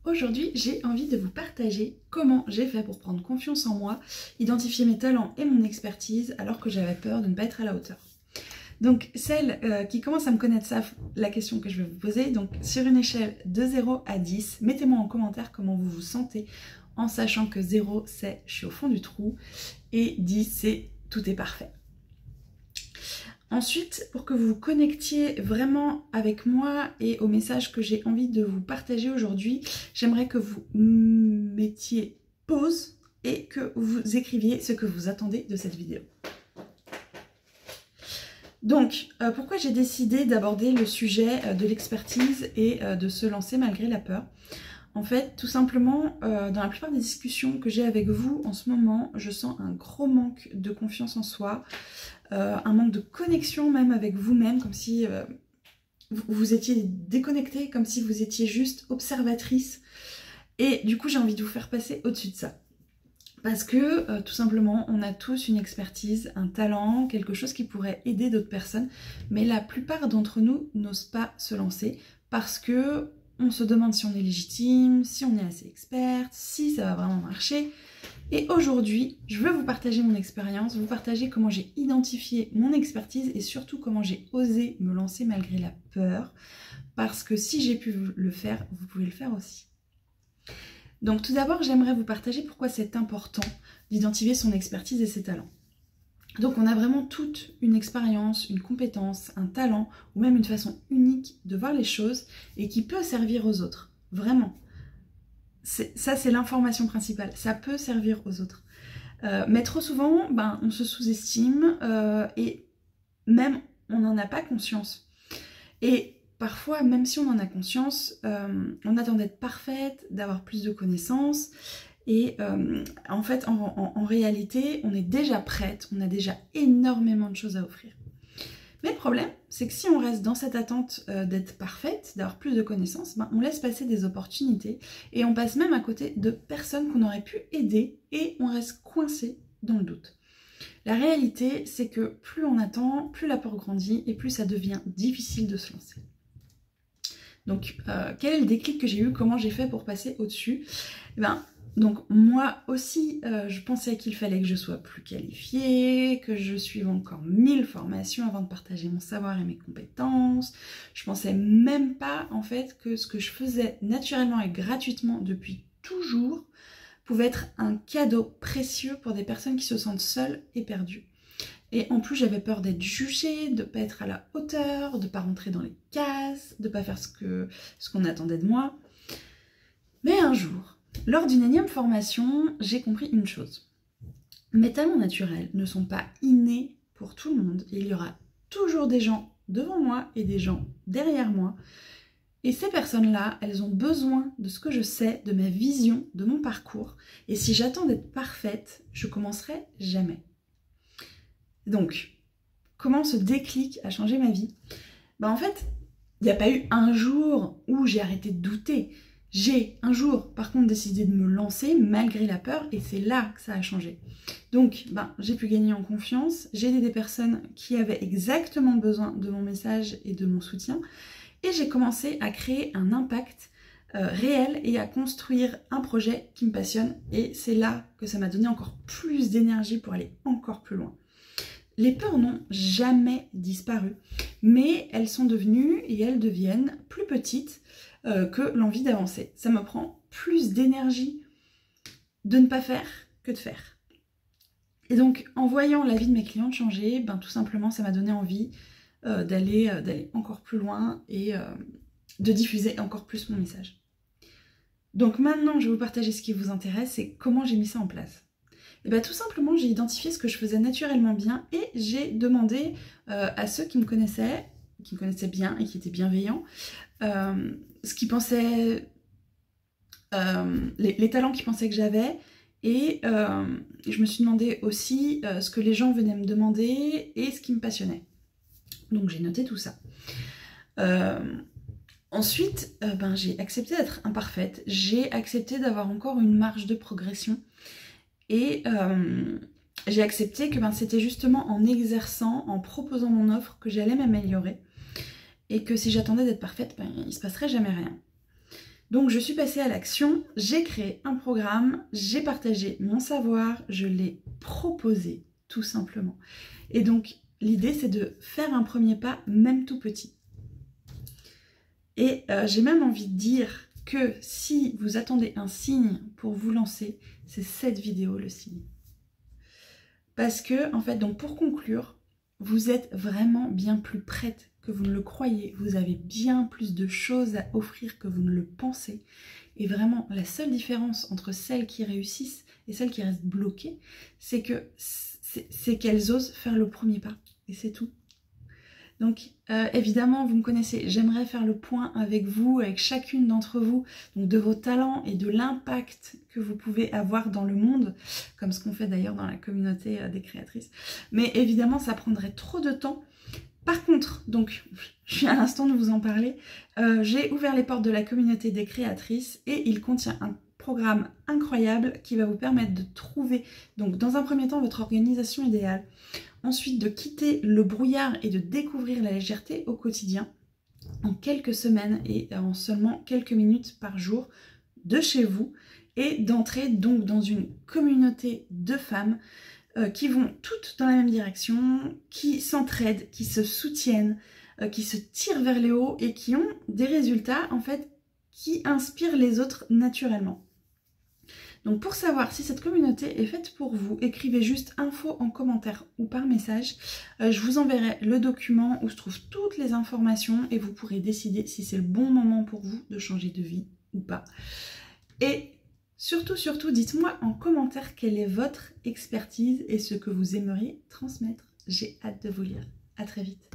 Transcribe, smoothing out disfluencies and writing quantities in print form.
Aujourd'hui, j'ai envie de vous partager comment j'ai fait pour prendre confiance en moi, identifier mes talents et mon expertise alors que j'avais peur de ne pas être à la hauteur. Donc celles qui commencent à me connaître savent la question que je vais vous poser. Donc sur une échelle de 0 à 10, mettez-moi en commentaire comment vous vous sentez en sachant que 0 c'est je suis au fond du trou et 10 c'est tout est parfait. Ensuite, pour que vous vous connectiez vraiment avec moi et au message que j'ai envie de vous partager aujourd'hui, j'aimerais que vous mettiez pause et que vous écriviez ce que vous attendez de cette vidéo. Donc, pourquoi j'ai décidé d'aborder le sujet de l'expertise et de se lancer malgré la peur? En fait, tout simplement, dans la plupart des discussions que j'ai avec vous en ce moment, je sens un gros manque de confiance en soi, un manque de connexion même avec vous-même, comme si vous étiez déconnecté, comme si vous étiez juste observatrice. Et du coup, j'ai envie de vous faire passer au-dessus de ça. Parce que, tout simplement, on a tous une expertise, un talent, quelque chose qui pourrait aider d'autres personnes. Mais la plupart d'entre nous n'osent pas se lancer parce que on se demande si on est légitime, si on est assez experte, si ça va vraiment marcher. Et aujourd'hui, je veux vous partager mon expérience, vous partager comment j'ai identifié mon expertise et surtout comment j'ai osé me lancer malgré la peur. Parce que si j'ai pu le faire, vous pouvez le faire aussi. Donc tout d'abord, j'aimerais vous partager pourquoi c'est important d'identifier son expertise et ses talents. Donc on a vraiment toute une expérience, une compétence, un talent ou même une façon unique de voir les choses et qui peut servir aux autres. Vraiment. Ça c'est l'information principale, ça peut servir aux autres. Mais trop souvent, on se sous-estime et même on n'en a pas conscience. Et parfois, même si on en a conscience, on attend d'être parfaite, d'avoir plus de connaissances. Et en fait, en réalité, on est déjà prête, on a déjà énormément de choses à offrir. Mais le problème, c'est que si on reste dans cette attente d'être parfaite, d'avoir plus de connaissances, on laisse passer des opportunités et on passe même à côté de personnes qu'on aurait pu aider et on reste coincé dans le doute. La réalité, c'est que plus on attend, plus la peur grandit et plus ça devient difficile de se lancer. Donc, quel est le déclic que j'ai eu? Comment j'ai fait pour passer au-dessus? Donc moi aussi, je pensais qu'il fallait que je sois plus qualifiée, que je suive encore 1000 formations avant de partager mon savoir et mes compétences. Je pensais même pas en fait que ce que je faisais naturellement et gratuitement depuis toujours pouvait être un cadeau précieux pour des personnes qui se sentent seules et perdues. Et en plus, j'avais peur d'être jugée, de ne pas être à la hauteur, de ne pas rentrer dans les cases, de ne pas faire ce qu'on attendait de moi. Mais un jour, lors d'une énième formation, j'ai compris une chose. Mes talents naturels ne sont pas innés pour tout le monde. Il y aura toujours des gens devant moi et des gens derrière moi. Et ces personnes-là, elles ont besoin de ce que je sais, de ma vision, de mon parcours. Et si j'attends d'être parfaite, je commencerai jamais. Donc, comment ce déclic a changé ma vie? En fait, il n'y a pas eu un jour où j'ai arrêté de douter. J'ai un jour, par contre, décidé de me lancer malgré la peur et c'est là que ça a changé. Donc, j'ai pu gagner en confiance, j'ai aidé des personnes qui avaient exactement besoin de mon message et de mon soutien et j'ai commencé à créer un impact réel et à construire un projet qui me passionne et c'est là que ça m'a donné encore plus d'énergie pour aller encore plus loin. Les peurs n'ont jamais disparu, mais elles sont devenues et elles deviennent plus petites que l'envie d'avancer. Ça me prend plus d'énergie de ne pas faire que de faire. Et donc, en voyant la vie de mes clientes changer, tout simplement, ça m'a donné envie d'aller encore plus loin et de diffuser encore plus mon message. Donc maintenant, je vais vous partager ce qui vous intéresse et comment j'ai mis ça en place. Et tout simplement, j'ai identifié ce que je faisais naturellement bien et j'ai demandé à ceux qui me connaissaient bien et qui étaient bienveillants, ce qu'ils pensaient, les talents qu'ils pensaient que j'avais et je me suis demandé aussi ce que les gens venaient me demander et ce qui me passionnait. Donc j'ai noté tout ça. Ensuite, j'ai accepté d'être imparfaite, j'ai accepté d'avoir encore une marge de progression. Et j'ai accepté que c'était justement en exerçant, en proposant mon offre que j'allais m'améliorer. Et que si j'attendais d'être parfaite, il ne se passerait jamais rien. Donc je suis passée à l'action, j'ai créé un programme, j'ai partagé mon savoir, je l'ai proposé tout simplement. Et donc l'idée c'est de faire un premier pas, même tout petit. Et j'ai même envie de dire que si vous attendez un signe pour vous lancer, c'est cette vidéo le signe. Parce que, en fait, donc pour conclure, vous êtes vraiment bien plus prête que vous ne le croyez. Vous avez bien plus de choses à offrir que vous ne le pensez. Et vraiment, la seule différence entre celles qui réussissent et celles qui restent bloquées, c'est qu'elles osent faire le premier pas. Et c'est tout. Donc évidemment, vous me connaissez, j'aimerais faire le point avec vous, avec chacune d'entre vous, donc de vos talents et de l'impact que vous pouvez avoir dans le monde, comme ce qu'on fait d'ailleurs dans la communauté des créatrices. Mais évidemment, ça prendrait trop de temps. Par contre, donc, je viens à l'instant de vous en parler, j'ai ouvert les portes de la communauté des créatrices et il contient un programme incroyable qui va vous permettre de trouver, donc dans un premier temps, votre organisation idéale. Ensuite, de quitter le brouillard et de découvrir la légèreté au quotidien en quelques semaines et en seulement quelques minutes par jour de chez vous et d'entrer donc dans une communauté de femmes qui vont toutes dans la même direction, qui s'entraident, qui se soutiennent, qui se tirent vers les hauts et qui ont des résultats en fait qui inspirent les autres naturellement. Donc pour savoir si cette communauté est faite pour vous, écrivez juste info en commentaire ou par message. Je vous enverrai le document où se trouvent toutes les informations et vous pourrez décider si c'est le bon moment pour vous de changer de vie ou pas. Et surtout, dites-moi en commentaire quelle est votre expertise et ce que vous aimeriez transmettre. J'ai hâte de vous lire. À très vite.